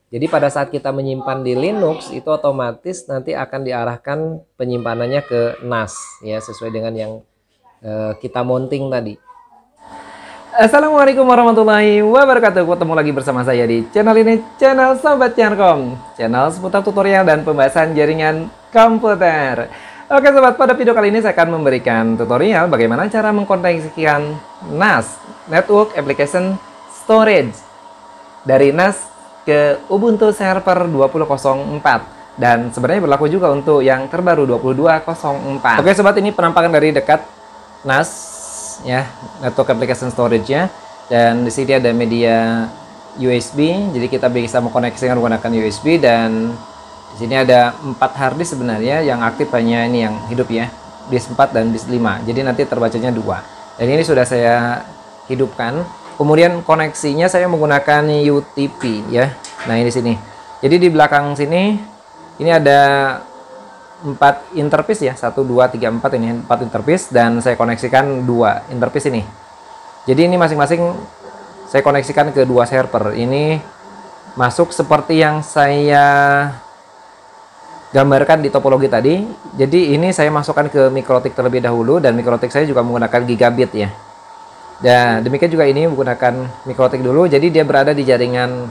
Jadi pada saat kita menyimpan di Linux itu otomatis nanti akan diarahkan penyimpanannya ke NAS ya, sesuai dengan yang kita mounting tadi. Assalamualaikum warahmatullahi wabarakatuh. Ketemu lagi bersama saya di channel ini, channel Sobat Yarkom, channel seputar tutorial dan pembahasan jaringan komputer. Oke sobat, pada video kali ini saya akan memberikan tutorial bagaimana cara mengkoneksikan NAS, Network Application Storage, dari NAS ke Ubuntu Server 2004. Dan sebenarnya berlaku juga untuk yang terbaru 2204. Oke sobat, ini penampakan dari dekat NAS ya, Network Application Storage-nya. Dan di sini ada media USB, jadi kita bisa mengkoneksikan menggunakan USB. Dan di sini ada 4 harddisk sebenarnya, yang aktif hanya ini yang hidup ya, disk 4 dan disk 5. Jadi nanti terbacanya 2. Dan ini sudah saya hidupkan. Kemudian koneksinya saya menggunakan UTP ya. Nah, ini di sini. Jadi di belakang sini ini ada 4 interface ya, 1 2 3 4, ini 4 interface, dan saya koneksikan 2 interface ini. Jadi ini masing-masing saya koneksikan ke 2 server. Ini masuk seperti yang saya gambarkan di topologi tadi. Jadi ini saya masukkan ke MikroTik terlebih dahulu, dan MikroTik saya juga menggunakan gigabit ya. Dan demikian juga ini menggunakan MikroTik dulu, jadi dia berada di jaringan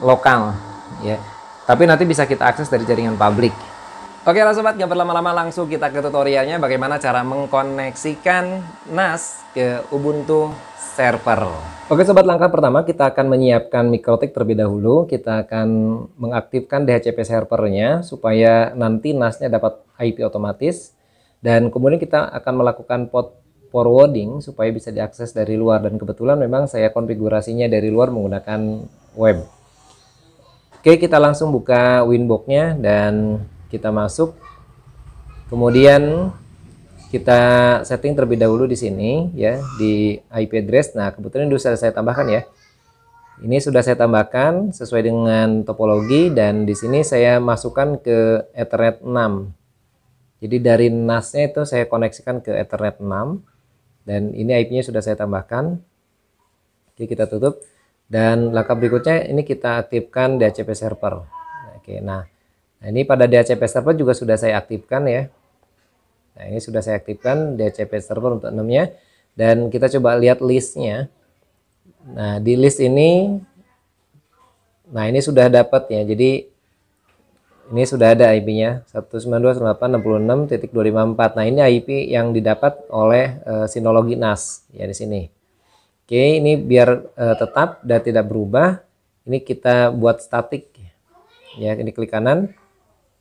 lokal ya. Tapi nanti bisa kita akses dari jaringan publik. Oke lah sobat, nggak berlama-lama, langsung kita ke tutorialnya bagaimana cara mengkoneksikan NAS ke Ubuntu Server. Oke sobat, langkah pertama kita akan menyiapkan MikroTik terlebih dahulu. Kita akan mengaktifkan DHCP servernya supaya nanti NAS-nya dapat IP otomatis. Dan kemudian kita akan melakukan port forwarding supaya bisa diakses dari luar. Dan kebetulan memang saya konfigurasinya dari luar menggunakan web. Oke, kita langsung buka Winbox-nya dan kita masuk. Kemudian kita setting terlebih dahulu di sini ya, di IP address. Nah, kebetulan ini sudah saya tambahkan ya. Ini sudah saya tambahkan sesuai dengan topologi, dan di sini saya masukkan ke Ethernet 6. Jadi dari NAS-nya itu saya koneksikan ke Ethernet 6, dan ini IP-nya sudah saya tambahkan. Oke, kita tutup. Dan langkah berikutnya ini kita aktifkan DHCP server. Oke, nah ini pada DHCP server juga sudah saya aktifkan ya. Nah, ini sudah saya aktifkan DHCP server untuk 6-nya. Dan kita coba lihat listnya. Nah, di list ini, nah ini sudah dapat ya. Jadi ini sudah ada IP-nya 192.168.66.254. Nah, ini IP yang didapat oleh Synology NAS ya di sini. Oke, ini biar tetap dan tidak berubah, ini kita buat statik ya. Ini klik kanan,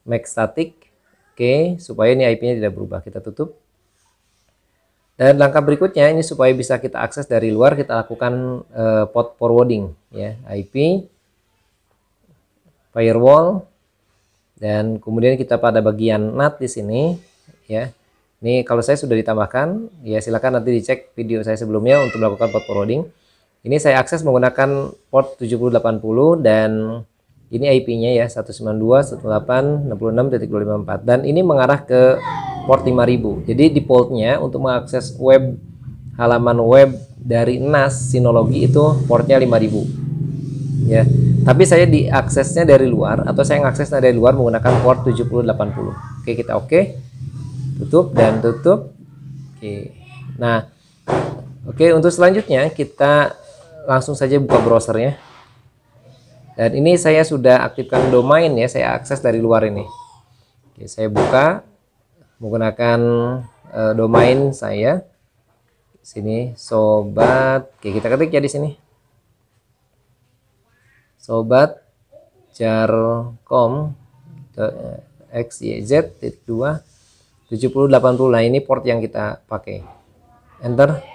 make static. Oke, supaya ini IP-nya tidak berubah. Kita tutup. Dan langkah berikutnya ini supaya bisa kita akses dari luar, kita lakukan port forwarding ya, IP, firewall, dan kemudian kita pada bagian NAT di sini ya. Ini kalau saya sudah ditambahkan ya, silakan nanti dicek video saya sebelumnya untuk melakukan port forwarding. Ini saya akses menggunakan port 7080, dan ini IP-nya ya 192.168.66.254, dan ini mengarah ke port 5000. Jadi defaultnya untuk mengakses web, halaman web dari NAS Synology itu portnya 5000 ya. Tapi saya diaksesnya dari luar, atau saya mengaksesnya dari luar menggunakan port 7080. Oke, kita tutup dan tutup. Oke. Nah, oke, untuk selanjutnya kita langsung saja buka browsernya. Dan ini saya sudah aktifkan domain ya, saya akses dari luar ini. Oke, saya buka menggunakan domain saya. Sini sobat. Oke, kita ketik ya di sini. Sobat Yarkom xyz.2 7080. Nah, ini port yang kita pakai. Enter.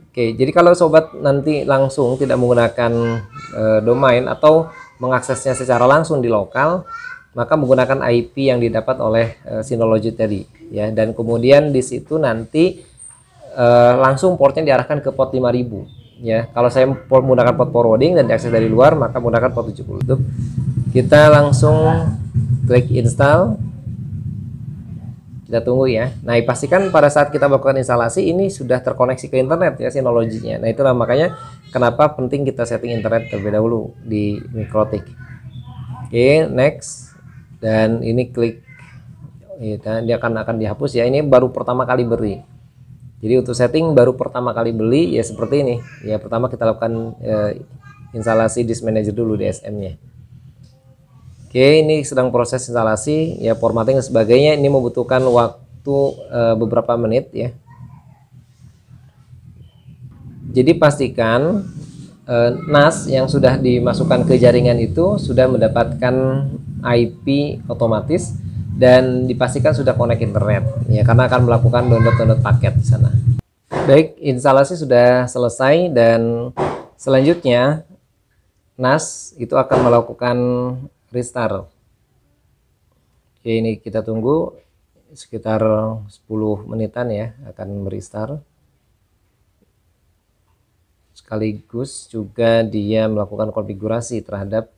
Oke, jadi kalau sobat nanti langsung tidak menggunakan domain atau mengaksesnya secara langsung di lokal, maka menggunakan IP yang didapat oleh Synology tadi ya. Dan kemudian di situ nanti langsung portnya diarahkan ke port 5000 ya. Kalau saya menggunakan port forwarding dan diakses dari luar, maka menggunakan port 70. Kita langsung klik install. Kita tunggu ya. Nah, pastikan pada saat kita melakukan instalasi ini sudah terkoneksi ke internet ya Synology-nya. Nah, itulah makanya kenapa penting kita setting internet terlebih dahulu di Mikrotik. Oke, next. Dan ini klik ya, dia akan dihapus ya. Ini baru pertama kali beli. Jadi untuk setting baru pertama kali beli ya seperti ini. Ya, pertama kita lakukan instalasi disk manager dulu DSM-nya. Oke, ini sedang proses instalasi ya, formatting dan sebagainya. Ini membutuhkan waktu beberapa menit ya. Jadi pastikan NAS yang sudah dimasukkan ke jaringan itu sudah mendapatkan IP otomatis dan dipastikan sudah connect internet ya, karena akan melakukan download paket di sana. Baik, instalasi sudah selesai dan selanjutnya NAS itu akan melakukan restart. Oke, ini kita tunggu sekitar 10 menitan ya, akan merestart. Sekaligus juga dia melakukan konfigurasi terhadap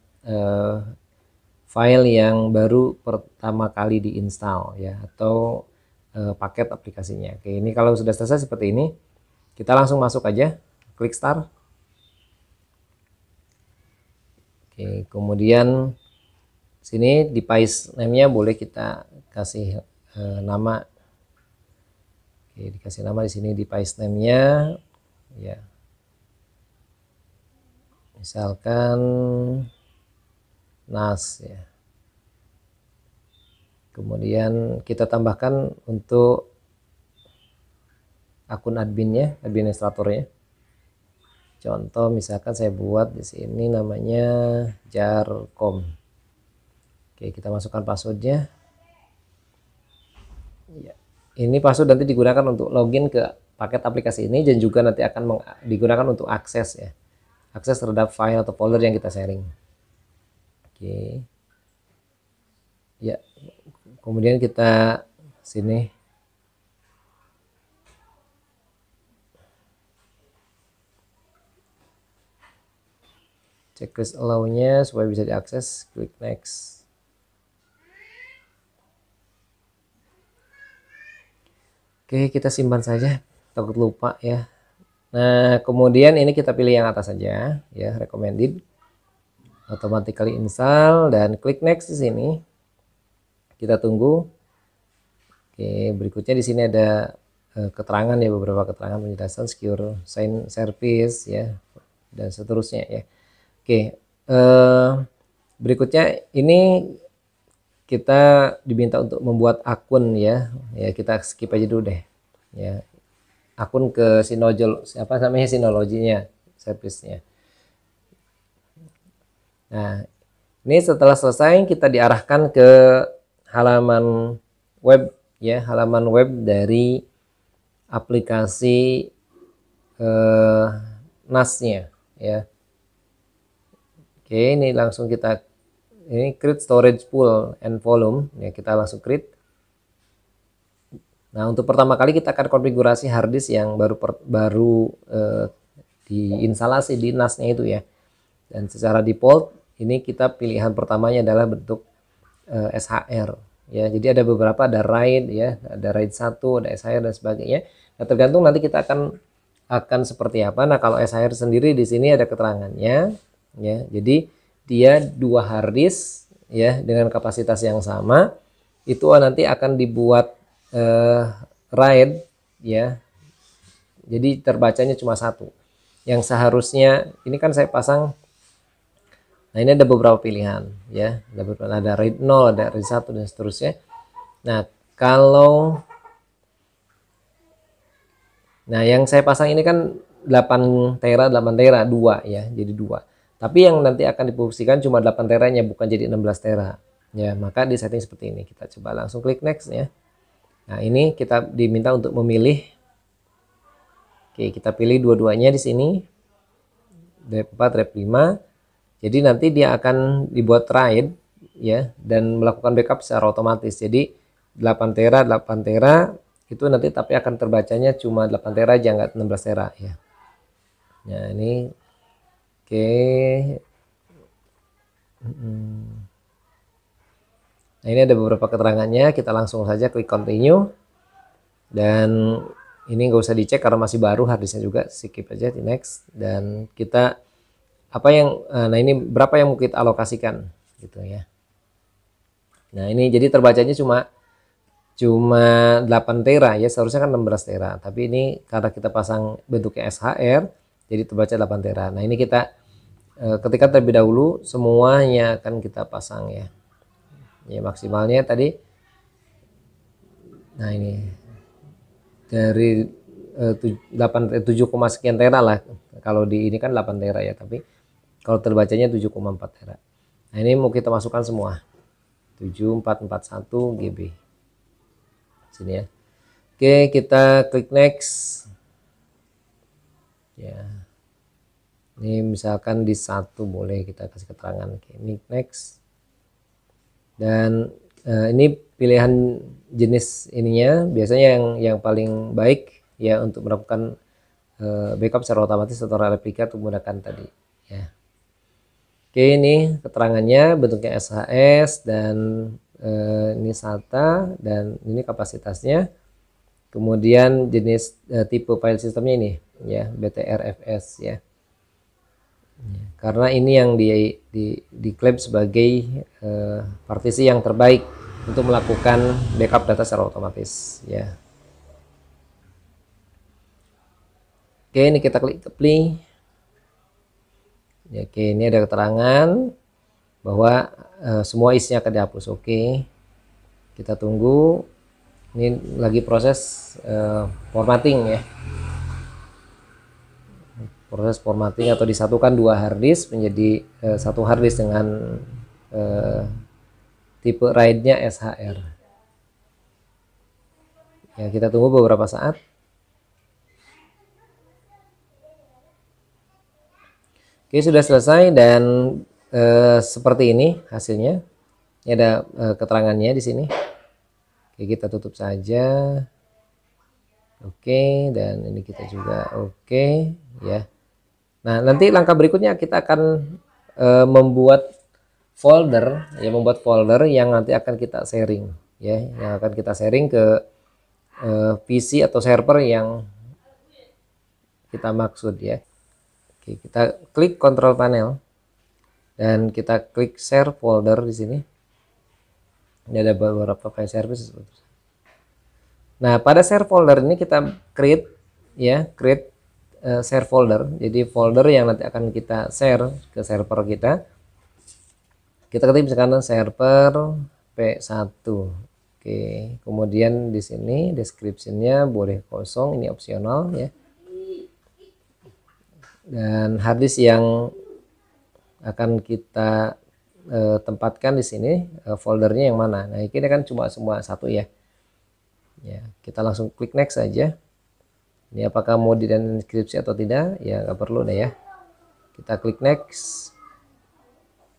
file yang baru pertama kali diinstal ya, atau paket aplikasinya. Oke, ini kalau sudah selesai seperti ini, kita langsung masuk aja, klik start. Oke, kemudian sini device name-nya boleh kita kasih nama. Oke, dikasih nama di sini device name-nya ya. Misalkan NAS ya. Kemudian kita tambahkan untuk akun adminnya, administratornya. Contoh misalkan saya buat di sini namanya Jarkom. Oke, kita masukkan passwordnya. Ya, ini password nanti digunakan untuk login ke paket aplikasi ini dan juga nanti akan digunakan untuk akses ya. Akses terhadap file atau folder yang kita sharing. Oke. Ya. Kemudian kita sini checklist allow-nya supaya bisa diakses, klik next. Oke, kita simpan saja, takut lupa ya. Nah, kemudian ini kita pilih yang atas saja ya, recommended, automatically install, dan klik next di sini. Kita tunggu. Oke, berikutnya di sini ada keterangan ya, beberapa keterangan penjelasan secure sign service ya, dan seterusnya ya. Oke, berikutnya ini kita diminta untuk membuat akun ya. Ya, kita skip aja dulu deh. Ya. Akun ke Synology, apa namanya, Synology-nya, service-nya. Nah, ini setelah selesai kita diarahkan ke halaman web ya, halaman web dari aplikasi NAS-nya ya. Oke, ini langsung kita create storage pool and volume ya, kita langsung create. Nah, untuk pertama kali kita akan konfigurasi hard disk yang baru diinstalasi di NAS-nya itu ya. Dan secara default ini kita pilihan pertamanya adalah bentuk SHR ya. Jadi ada beberapa, ada RAID ya, ada RAID 1, ada SHR dan sebagainya. Nah, tergantung nanti kita akan seperti apa. Nah, kalau SHR sendiri di sini ada keterangannya ya. Jadi dia 2 hard disk ya dengan kapasitas yang sama. Itu nanti akan dibuat RAID ya. Jadi terbacanya cuma 1. Yang seharusnya ini kan saya pasang. Nah, ini ada beberapa pilihan ya. Ada RAID 0, ada RAID 1 dan seterusnya. Nah, yang saya pasang ini kan 8 tera 2 ya, jadi 2. Tapi yang nanti akan difungsikan cuma 8 teranya, bukan jadi 16 tera. Ya, maka di setting seperti ini. Kita coba langsung klik next ya. Nah, ini kita diminta untuk memilih. Oke, kita pilih dua-duanya di sini. Drive 4, drive 5. Jadi nanti dia akan dibuat RAID ya dan melakukan backup secara otomatis. Jadi 8 tera itu nanti tapi akan terbacanya cuma 8 tera aja, nggak 16 tera ya. Nah, ini oke. Nah, ini ada beberapa keterangannya, kita langsung saja klik continue. Dan ini nggak usah dicek karena masih baru harddisknya juga, skip aja di next. Dan kita apa yang nah ini berapa yang mau kita alokasikan gitu ya. Nah, ini jadi terbacanya cuma 8 tera ya, seharusnya kan 16 tera, tapi ini karena kita pasang bentuknya SHR jadi terbaca 8 tera. Nah, ini kita ketika terlebih dahulu semuanya akan kita pasang ya. Ya, maksimalnya tadi, nah ini dari 7, sekian tera lah. Kalau di ini kan 8 tera ya, tapi kalau terbacanya 7,4 tera. Nah, ini mau kita masukkan semua 7441 GB sini ya. Oke, kita klik next ya. Ini misalkan di 1 boleh kita kasih keterangan. Oke, ini next. Dan ini pilihan jenis ininya biasanya yang paling baik ya untuk melakukan backup secara otomatis atau replika untuk menggunakan tadi ya. Oke, ini keterangannya bentuknya SHS dan ini SATA dan ini kapasitasnya. Kemudian jenis tipe file sistemnya ini ya, BTRFS ya. Karena ini yang diklaim sebagai partisi yang terbaik untuk melakukan backup data secara otomatis ya. Oke, ini kita klik apply ya. Oke, ini ada keterangan bahwa semua isinya akan dihapus. Oke, kita tunggu, ini lagi proses formatting ya, proses formatting atau disatukan 2 harddisk menjadi satu harddisk dengan tipe RAID-nya SHR ya. Kita tunggu beberapa saat. Oke, sudah selesai dan seperti ini hasilnya. Ini ada keterangannya di sini. Oke, kita tutup saja. Oke, dan ini kita juga oke ya. Nah, nanti langkah berikutnya kita akan membuat folder ya, yang nanti akan kita sharing ya, yang akan kita sharing ke PC atau server yang kita maksud ya. Oke, kita klik control panel dan kita klik share folder di sini. Ini ada beberapa file service. Nah, pada share folder ini kita create ya, share folder. Jadi folder yang nanti akan kita share ke server kita. Kita ketik misalkan server P1. Oke, kemudian di sini description-nya boleh kosong, ini opsional ya. Dan harddisk yang akan kita tempatkan di sini foldernya yang mana. Nah, ini kan cuma semua satu ya. Ya, kita langsung klik next saja. Ini apakah mau di deskripsi atau tidak? Ya, nggak perlu deh ya. Kita klik next.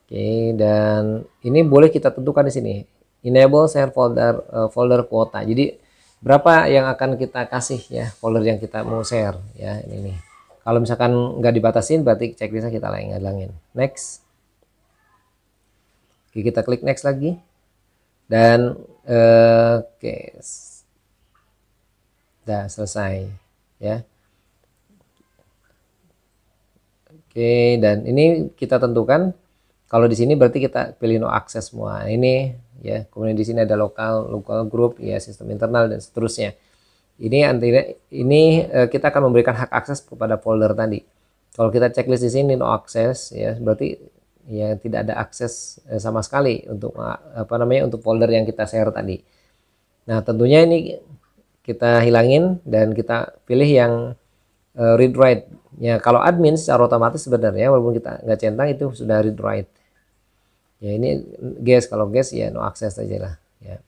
Oke, dan ini boleh kita tentukan di sini. Enable share folder kuota. Jadi berapa yang akan kita kasih ya folder yang kita mau share ya, ini nih. Kalau misalkan nggak dibatasin berarti checklistnya kita hilangin. Next. Oke, kita klik next lagi. Dan oke. Udah selesai ya. Oke, dan ini kita tentukan kalau di sini berarti kita pilih no access semua. Ini ya, kemudian di sini ada local group ya, sistem internal dan seterusnya. Ini kita akan memberikan hak akses kepada folder tadi. Kalau kita checklist di sini no access ya, berarti ya tidak ada akses sama sekali untuk untuk folder yang kita share tadi. Nah, tentunya ini kita hilangin dan kita pilih yang read write ya. Kalau admin secara otomatis sebenarnya walaupun kita nggak centang itu sudah read write ya. Ini guess, kalau guess ya no access aja lah ya,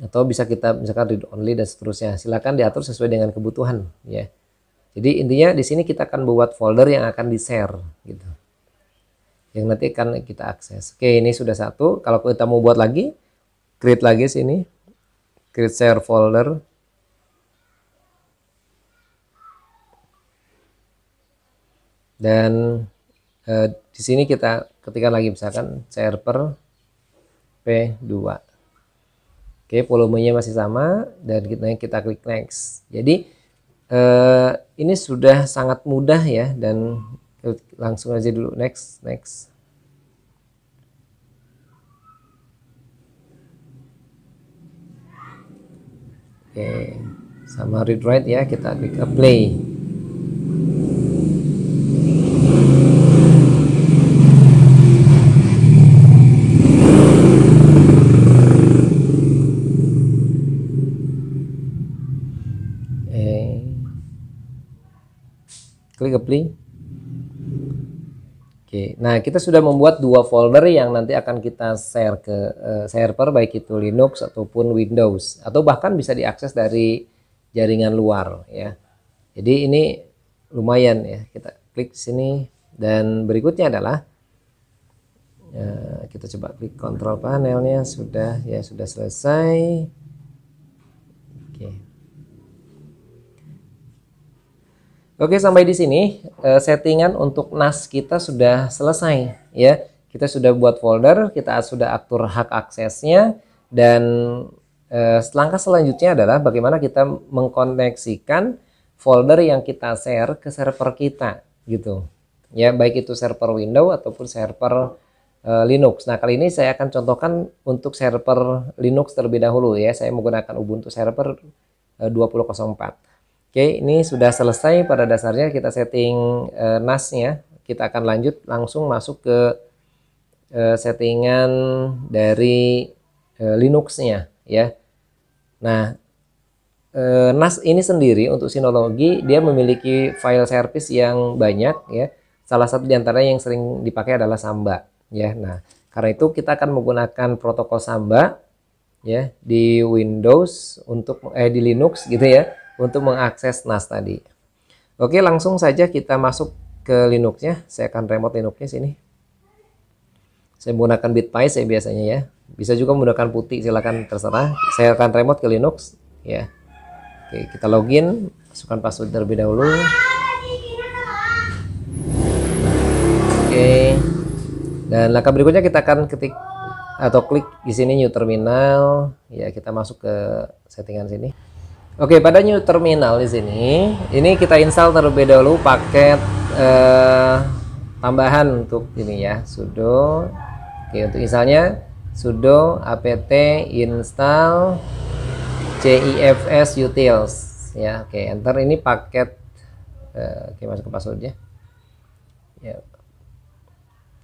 atau bisa kita misalkan read only dan seterusnya. Silakan diatur sesuai dengan kebutuhan ya. Jadi intinya di sini kita akan buat folder yang akan di share gitu, yang nanti akan kita akses. Oke, ini sudah satu. Kalau kita mau buat lagi, create lagi sini, create share folder. Dan di sini kita ketikkan lagi misalkan server P2. Oke, volumenya masih sama dan kita klik next. Jadi ini sudah sangat mudah ya, dan langsung aja dulu next. Oke, sama read write ya, kita klik play. Klik apply. Oke, nah kita sudah membuat dua folder yang nanti akan kita share ke server, baik itu Linux ataupun Windows, atau bahkan bisa diakses dari jaringan luar ya. Jadi ini lumayan ya, kita klik sini dan berikutnya adalah kita coba klik kontrol panelnya, sudah ya, sudah selesai. Oke, sampai di sini settingan untuk NAS kita sudah selesai ya. Kita sudah buat folder, kita sudah atur hak aksesnya, dan langkah selanjutnya adalah bagaimana kita mengkoneksikan folder yang kita share ke server kita gitu. Ya, baik itu server Windows ataupun server Linux. Nah, kali ini saya akan contohkan untuk server Linux terlebih dahulu ya. Saya menggunakan Ubuntu server 20.04. Oke, ini sudah selesai. Pada dasarnya kita setting NAS-nya. Kita akan lanjut langsung masuk ke settingan dari Linux-nya ya. Nah, NAS ini sendiri untuk Synology dia memiliki file service yang banyak ya. Salah satu di antaranya yang sering dipakai adalah Samba ya. Nah, karena itu kita akan menggunakan protokol Samba ya di Windows untuk di Linux gitu ya, untuk mengakses NAS tadi. Oke, langsung saja kita masuk ke Linux-nya. Saya akan remote Linux-nya sini. Saya menggunakan BitPy saya biasanya ya. Bisa juga menggunakan putih, silakan terserah. Saya akan remote ke Linux ya. Oke, kita login, masukkan password terlebih dahulu. Oke. Dan langkah berikutnya kita akan ketik atau klik di sini new terminal ya, kita masuk ke settingan sini. Oke, pada new terminal di sini, ini kita install terlebih dahulu paket tambahan untuk ini ya, sudo. Oke, untuk installnya sudo apt install cifs utils ya. Oke, enter. Ini paket oke, masuk ke passwordnya ya.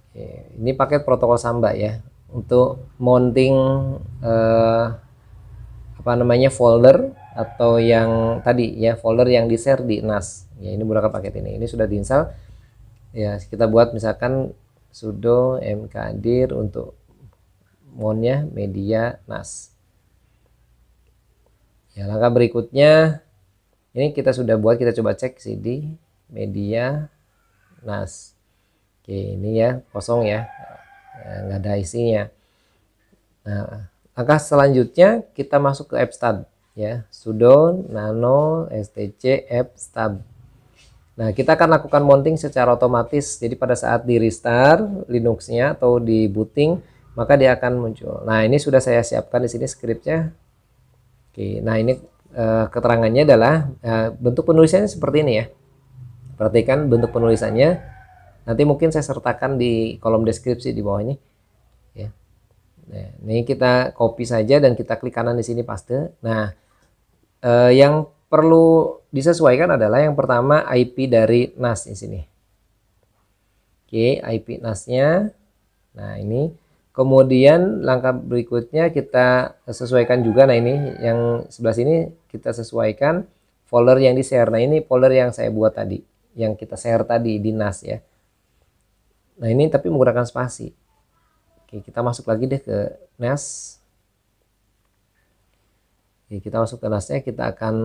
Oke, ini paket protokol Samba ya, untuk mounting apa namanya, folder atau yang tadi ya, folder yang di share di NAS ya. Ini menggunakan paket ini sudah diinstal ya. Kita buat misalkan sudo mkdir untuk mounnya media NAS ya. Langkah berikutnya ini kita sudah buat, kita coba cek cd media NAS. Oke, ini ya kosong ya, nggak ada isinya. Nah, langkah selanjutnya kita masuk ke appstab ya, sudo nano stc appstab. Nah, kita akan lakukan mounting secara otomatis. Jadi pada saat di restart Linux-nya atau di booting, maka dia akan muncul. Nah, ini sudah saya siapkan di sini skripnya. Oke, nah ini keterangannya adalah bentuk penulisannya seperti ini ya. Perhatikan bentuk penulisannya. Nanti mungkin saya sertakan di kolom deskripsi di bawah ini ya. Nah, ini kita copy saja dan kita klik kanan di sini paste. Nah, yang perlu disesuaikan adalah yang pertama IP dari NAS di sini. Oke, IP NAS-nya. Nah, ini. Kemudian langkah berikutnya kita sesuaikan juga. Nah, ini yang sebelah sini kita sesuaikan folder yang di-share. Nah, ini folder yang saya buat tadi, yang kita share tadi di NAS ya. Nah, ini tapi menggunakan spasi. Oke, kita masuk lagi deh ke NAS. Oke, kita masuk ke NAS-nya, kita akan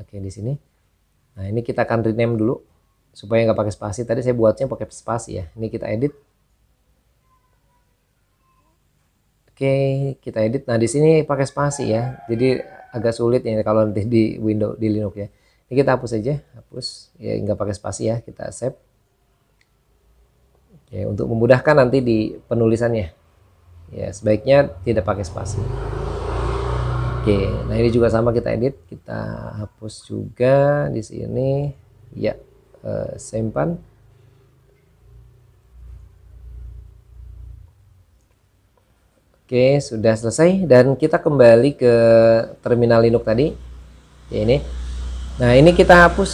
di sini. Nah, ini kita akan rename dulu supaya nggak pakai spasi. Tadi saya buatnya pakai spasi ya. Ini kita edit. Oke, kita edit. Nah, di sini pakai spasi ya. Jadi agak sulit ya kalau nanti di Windows, di Linux ya. Ini kita hapus aja, hapus ya, nggak pakai spasi ya. Kita save. Oke, untuk memudahkan nanti di penulisannya. Ya, sebaiknya tidak pakai spasi. Oke, nah ini juga sama kita edit, kita hapus juga di sini. Ya, simpan. Oke, sudah selesai dan kita kembali ke terminal Linux tadi. Ya, ini. Nah, ini kita hapus.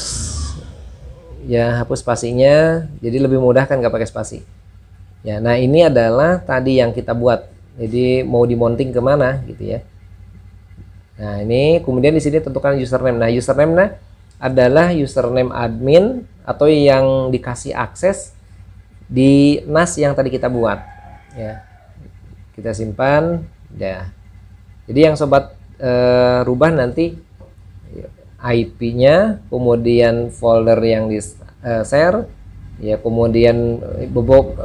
Ya, hapus spasinya, jadi lebih mudah kan nggak pakai spasi. Ya, nah ini adalah tadi yang kita buat. Jadi mau dimonting kemana gitu ya. Nah, ini kemudian di sini tentukan username. Nah, username adalah username admin atau yang dikasih akses di NAS yang tadi kita buat. Ya, kita simpan. Ya, jadi yang sobat rubah nanti IP-nya, kemudian folder yang di share, ya kemudian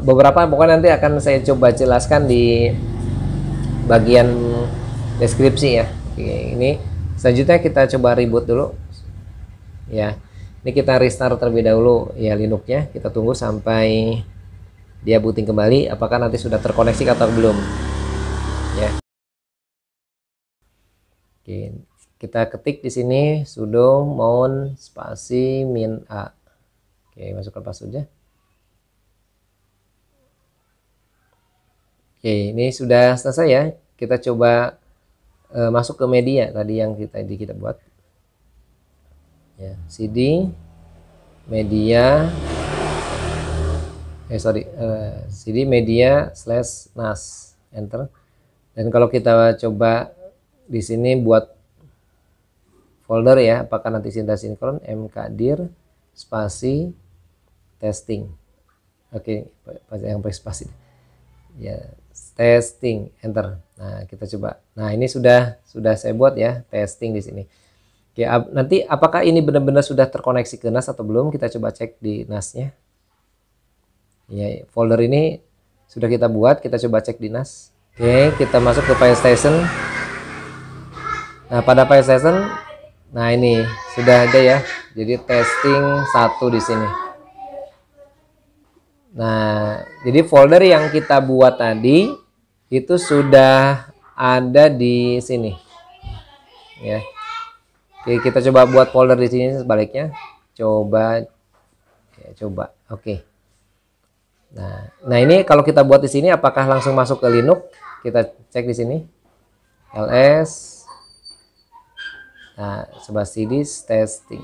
beberapa pokoknya nanti akan saya coba jelaskan di bagian deskripsi ya. Oke, ini selanjutnya kita coba reboot dulu ya. Ini kita restart terlebih dahulu ya Linuxnya, kita tunggu sampai dia booting kembali apakah nanti sudah terkoneksi atau belum ya. Oke, kita ketik di sini sudo mount spasi min a. Oke, masukkan passwordnya. Oke, ini sudah selesai ya. Kita coba masuk ke media tadi yang kita buat. Ya, cd media cd media / nas, enter. Dan kalau kita coba di sini buat folder ya, apakah nanti sinkron mkdir spasi testing. Oke, yang pakai spasi ya, testing, enter. Nah, kita coba. Nah, ini sudah saya buat ya testing di sini. Oke, nanti apakah ini benar-benar sudah terkoneksi ke NAS atau belum, kita coba cek di NAS-nya. Ya, folder ini sudah kita buat, kita coba cek di NAS. Oke, kita masuk ke file station. Nah, pada file station, nah ini sudah ada ya. Jadi testing 1 di sini. Nah, jadi folder yang kita buat tadi itu sudah ada di sini. Ya. Oke, kita coba buat folder di sini sebaliknya. Coba ya, coba. Oke. Nah ini kalau kita buat di sini apakah langsung masuk ke Linux? Kita cek di sini. ls. Nah, coba cd testing.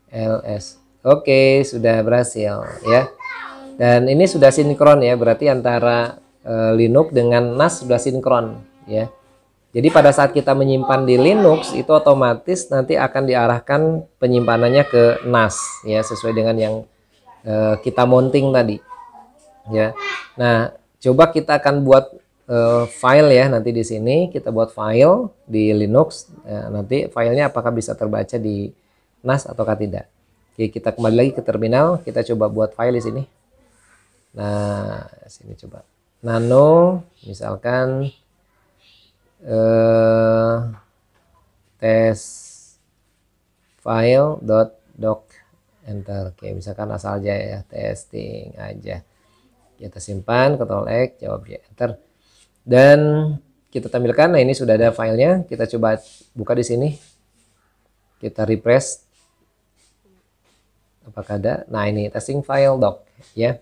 ls. Oke, sudah berhasil ya. Dan ini sudah sinkron ya, berarti antara Linux dengan NAS sudah sinkron ya. Jadi pada saat kita menyimpan di Linux itu otomatis nanti akan diarahkan penyimpanannya ke NAS ya, sesuai dengan yang kita mounting tadi ya. Nah, coba kita akan buat file ya, nanti di sini kita buat file di Linux. Nanti filenya apakah bisa terbaca di NAS ataukah tidak. Oke, kita kembali lagi ke terminal, kita coba buat file di sini. Nah, sini coba nano misalkan test file.doc, enter. Oke, misalkan asal aja ya, testing aja. Kita simpan, Ctrl X, jawab ya, enter. Dan kita tampilkan. Nah, ini sudah ada filenya. Kita coba buka di sini. Kita refresh. Apakah ada? Nah, ini testing file doc ya.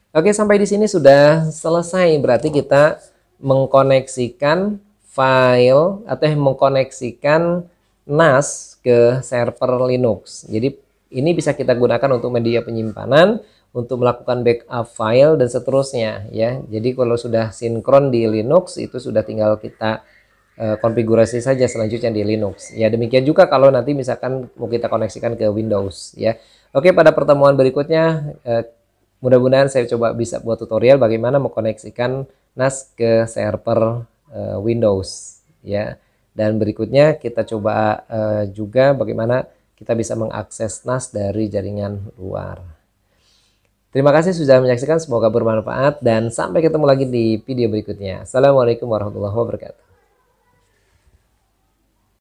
Oke, sampai di sini sudah selesai. Berarti kita mengkoneksikan file atau mengkoneksikan NAS ke server Linux. Jadi ini bisa kita gunakan untuk media penyimpanan, untuk melakukan backup file dan seterusnya ya. Jadi kalau sudah sinkron di Linux itu sudah tinggal kita konfigurasi saja selanjutnya di Linux. Ya, demikian juga kalau nanti misalkan mau kita koneksikan ke Windows ya. Oke, pada pertemuan berikutnya mudah-mudahan saya coba bisa buat tutorial bagaimana mengkoneksikan NAS ke server Windows ya. Dan berikutnya kita coba juga bagaimana kita bisa mengakses NAS dari jaringan luar. Terima kasih sudah menyaksikan, semoga bermanfaat dan sampai ketemu lagi di video berikutnya. Assalamualaikum warahmatullahi wabarakatuh.